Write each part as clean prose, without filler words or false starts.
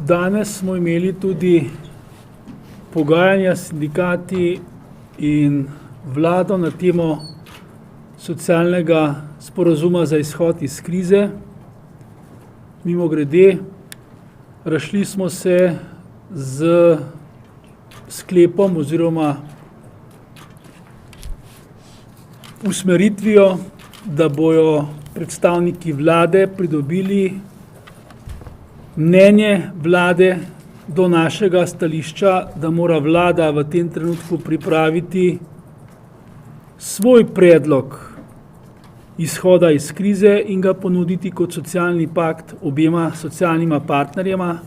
Danes smo imeli tudi pogajanja s sindikati in vlado na temo socialnega sporazuma za izhod iz krize. Mimogrede, razšli smo se z sklepom oziroma usmeritvijo, da bojo predstavniki vlade pridobili mnenje vlade do našega stališča, da mora vlada v tem trenutku pripraviti svoj predlog izhoda iz krize in ga ponuditi kot socialni pakt obema socialnima partnerjema.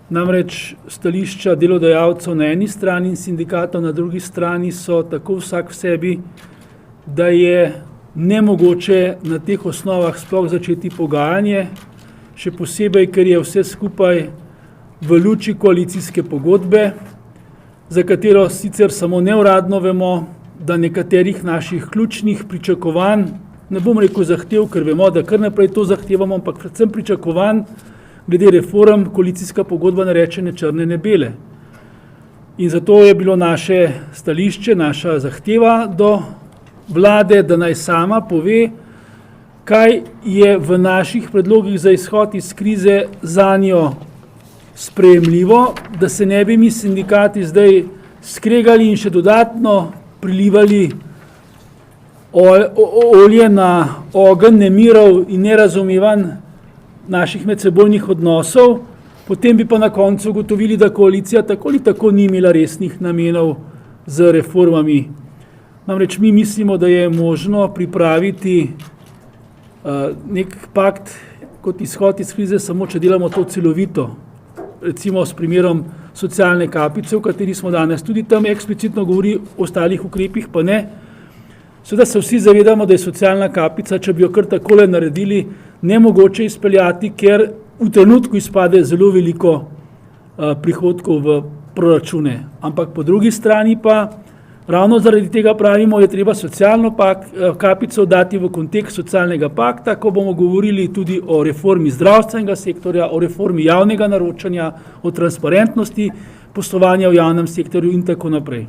Namreč stališča delodajalcev na eni strani in sindikatov na drugi strani so tako vsak v sebi, da je nemogoče na teh osnovah sploh začeti pogajanje, še posebej, ker je vse skupaj v luči koalicijske pogodbe, za katero sicer samo neuradno vemo, da nekaterih naših ključnih pričakovanj, ne bom rekel zahtev, ker vemo, da kar naprej to zahtevamo, ampak predvsem pričakovanj glede reform koalicijska pogodba nareče ne črne ne bele. In zato je bilo naše stališče, naša zahteva do vlade, da naj sama pove, kaj je v naših predlogih za izhod iz krize zanjo sprejemljivo, da se ne bi mi sindikati zdaj skregali in še dodatno prilivali olje na ogenj nemirov in nerazumevanj naših medsebojnih odnosov, potem bi pa na koncu ugotovili, da koalicija tako ali tako ni imela resnih namenov z reformami. Namreč mi mislimo, da je možno pripraviti nek pakt kot izhod iz krize, samo če delamo to celovito. Recimo s primerom socialne kapice, o kateri smo danes tudi tam eksplicitno govori, o ostalih ukrepih pa ne. Seveda se vsi zavedamo, da je socialna kapica, če bi jo kar takole naredili, nemogoče izpeljati, ker v trenutku izpade zelo veliko prihodkov v proračune. Ampak po drugi strani pa ravno zaradi tega pravimo, je treba socialno kapico dati v kontekst socialnega pakta, ko bomo govorili tudi o reformi zdravstvenega sektorja, o reformi javnega naročanja, o transparentnosti poslovanja v javnem sektorju in tako naprej.